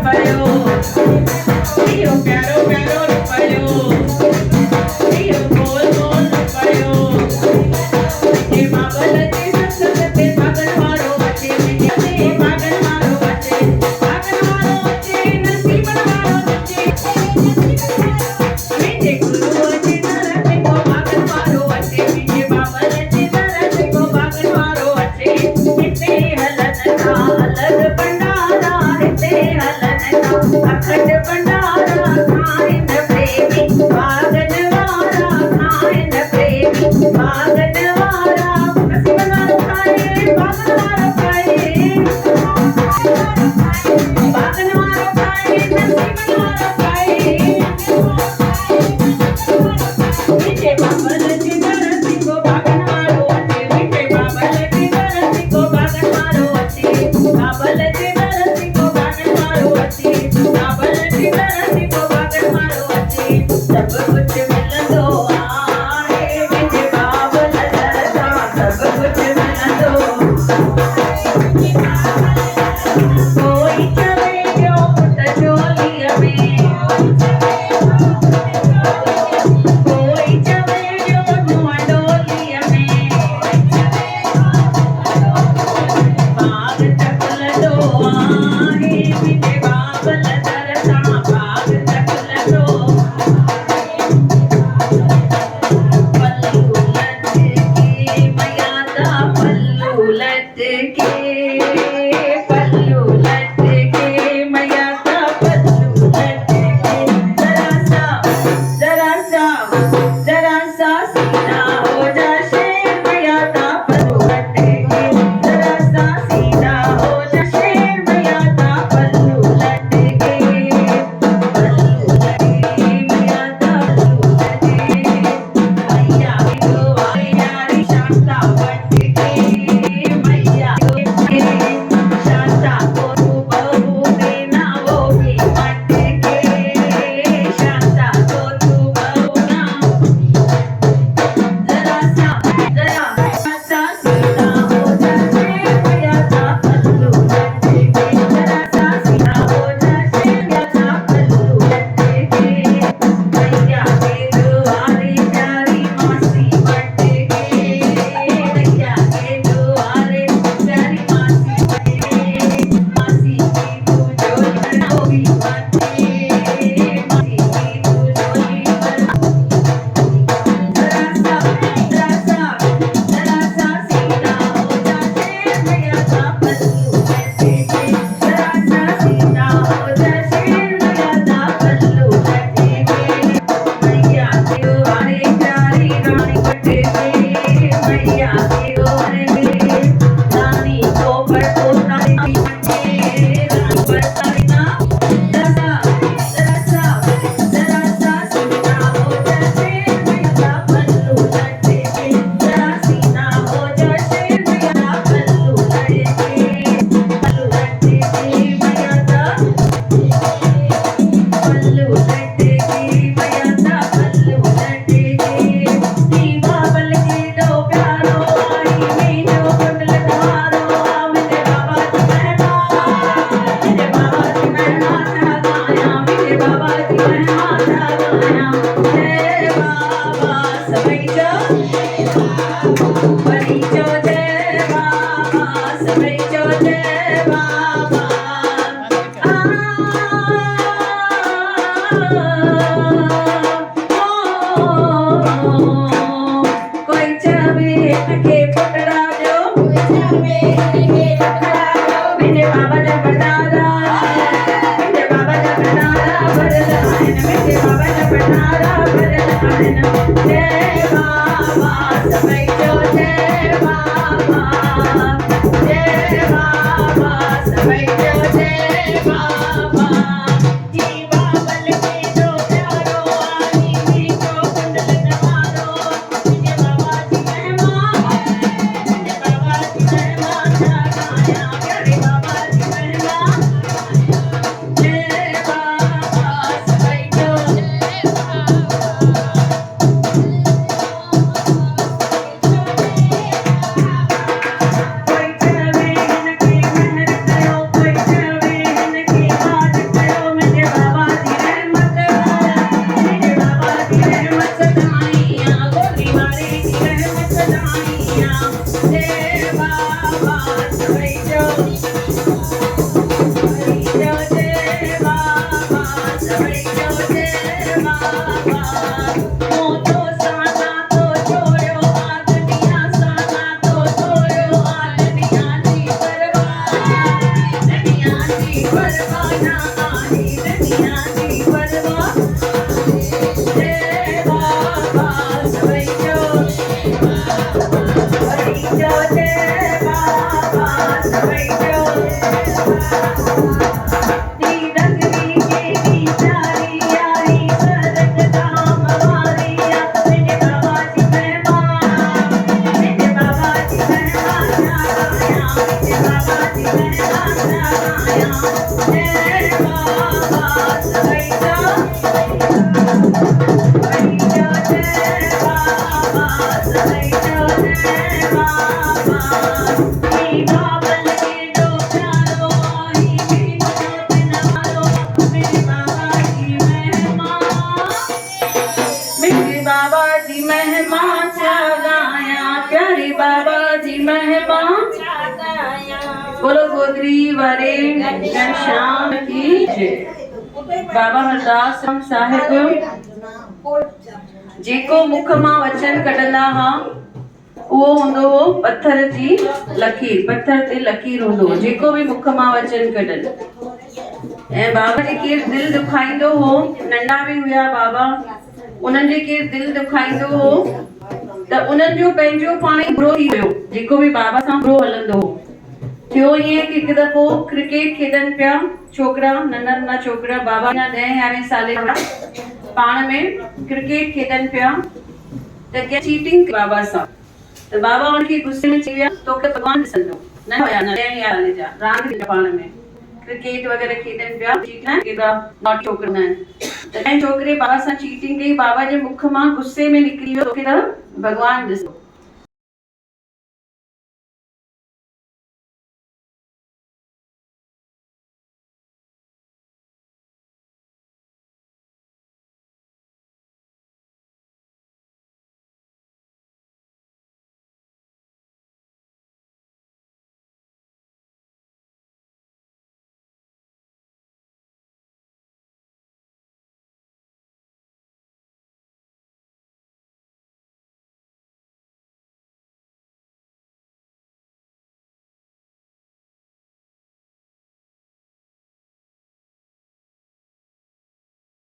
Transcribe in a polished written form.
रुपयो दियो प्यारो प्यारो रुपयो दियो गोल गोल रुपयो ये बाबल के सत्संगते पागल वारो बचे मुझे पागल वारो बचे नसीबन वारो बचे मुझे गुरु अचे नरत को पागल वारो बचे मुझे बाबल अचे नरत को पागल वारो बचे इते हलन का अलग भंडारा इते हलन का अखंड भंडारा परवाना आहे दुनिया जी परवाह जय बाबा सभई जो जय बाबा सभई जो दीदकरी के बिचारी आई सरक धाम वारिया मेरे बाबा जी मेहमान मेरे बाबा जी मेहमान आया मेरे बाबा जी मेहमान आया जय बाबा सभई जो जय बाबा सभई जो जय बाबा बाबल के दो प्यारो आई मेरे बाबा जी मेहमान गाया प्यारे बाबा जी मेहमान बोलो गोदरी वारे श्याम की जय। बाबा हरदास साहिब जेको मुख मां वचन कढंदा हा उहो हूंदो हो पत्थर जी लकीर पत्थर ते लकीर हूंदो हो जेको भी मुख मां वचन कढनि ऐं बाबा जे केर दिल दुखाईंदो हो नंढा भी हुया बाबा उन्हनि जे केर दिल दुखाईंदो हो त उन्हनि जो पंहिंजो पाण ई बुरो थी वियो जेको भी बाबा सां बुरो हलंदो हो थियो ईअं कि हिकु दफ़ो क्रिकेट खेॾनि पिया छोकिरा नंढा नंढा छोकिरा बाबा जा 10-11 साले जा पाण में क्रिकेट खेॾनि पिया त कंहिं चीटिंग बाबा सां त बाबा उनखे गुस्से में चई विया तोखे भॻवान ॾिसंदो न हुया न 10 साल जा रांदि पाण में क्रिकेट वग़ैरह खेॾनि पिया चीटिंग केॾा नॉट छोकिरा आहिनि त कंहिं छोकिरे बाबा सां चीटिंग कई बाबा जे मुख मां गुस्से में निकिरी वियो तोखे त भॻवान ॾिसंदो